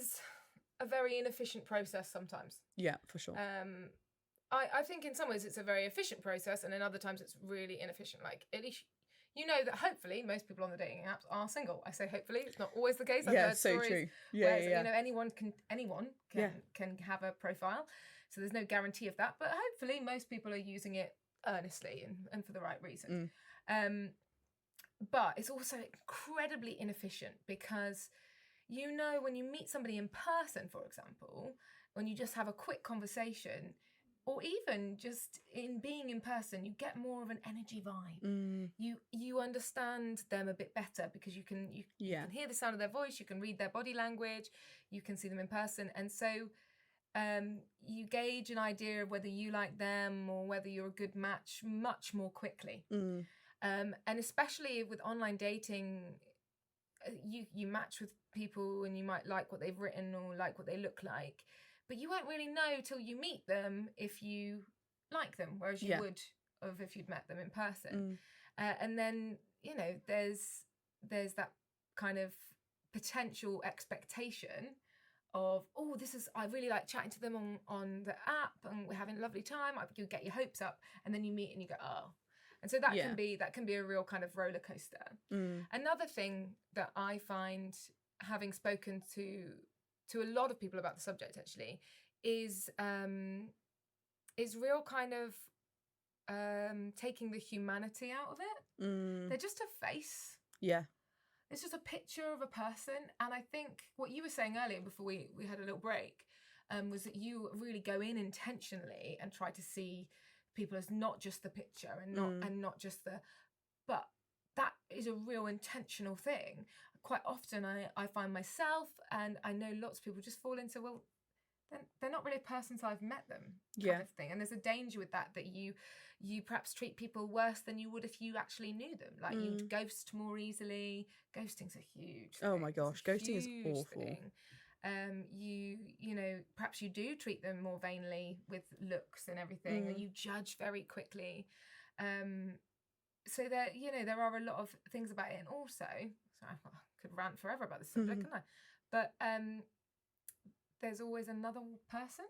is a very inefficient process sometimes. Yeah, for sure. I think in some ways it's a very efficient process, and in other times it's really inefficient. Like, at least you know that hopefully most people on the dating apps are single. I say hopefully, it's not always the case. I've heard so stories true. where you know anyone can have a profile, so there's no guarantee of that. But hopefully most people are using it earnestly and for the right reasons. But it's also incredibly inefficient because, you know, when you meet somebody in person, for example, when you just have a quick conversation, or even just in being in person, you get more of an energy vibe. You understand them a bit better because you can hear the sound of their voice, you can read their body language, you can see them in person, and so you gauge an idea of whether you like them or whether you're a good match much more quickly. And especially with online dating, you match with people and you might like what they've written or like what they look like, but you won't really know till you meet them if you like them, whereas you would have if you'd met them in person. And then, you know, there's that kind of potential expectation of, oh, I really like chatting to them on the app and we're having a lovely time. You get your hopes up and then you meet and you go, oh. And so that can be a real kind of roller coaster. Another thing that I find, having spoken to a lot of people about the subject actually, is real kind of taking the humanity out of it. They're just a face. Yeah. It's just a picture of a person. And I think what you were saying earlier before we had a little break was that you really go in intentionally and try to see people as not just the picture and not just but that is a real intentional thing. Quite often I find myself, and I know lots of people just fall into, well, they're not really a person until I've met them kind of thing. And there's a danger with that you perhaps treat people worse than you would if you actually knew them. Like you'd ghost more easily. Ghosting's a huge thing. Oh my gosh, ghosting is awful. Thing. You know, perhaps you do treat them more vainly with looks and everything, and you judge very quickly. So there are a lot of things about it, and also, sorry, I could rant forever about this subject, couldn't I? But there's always another person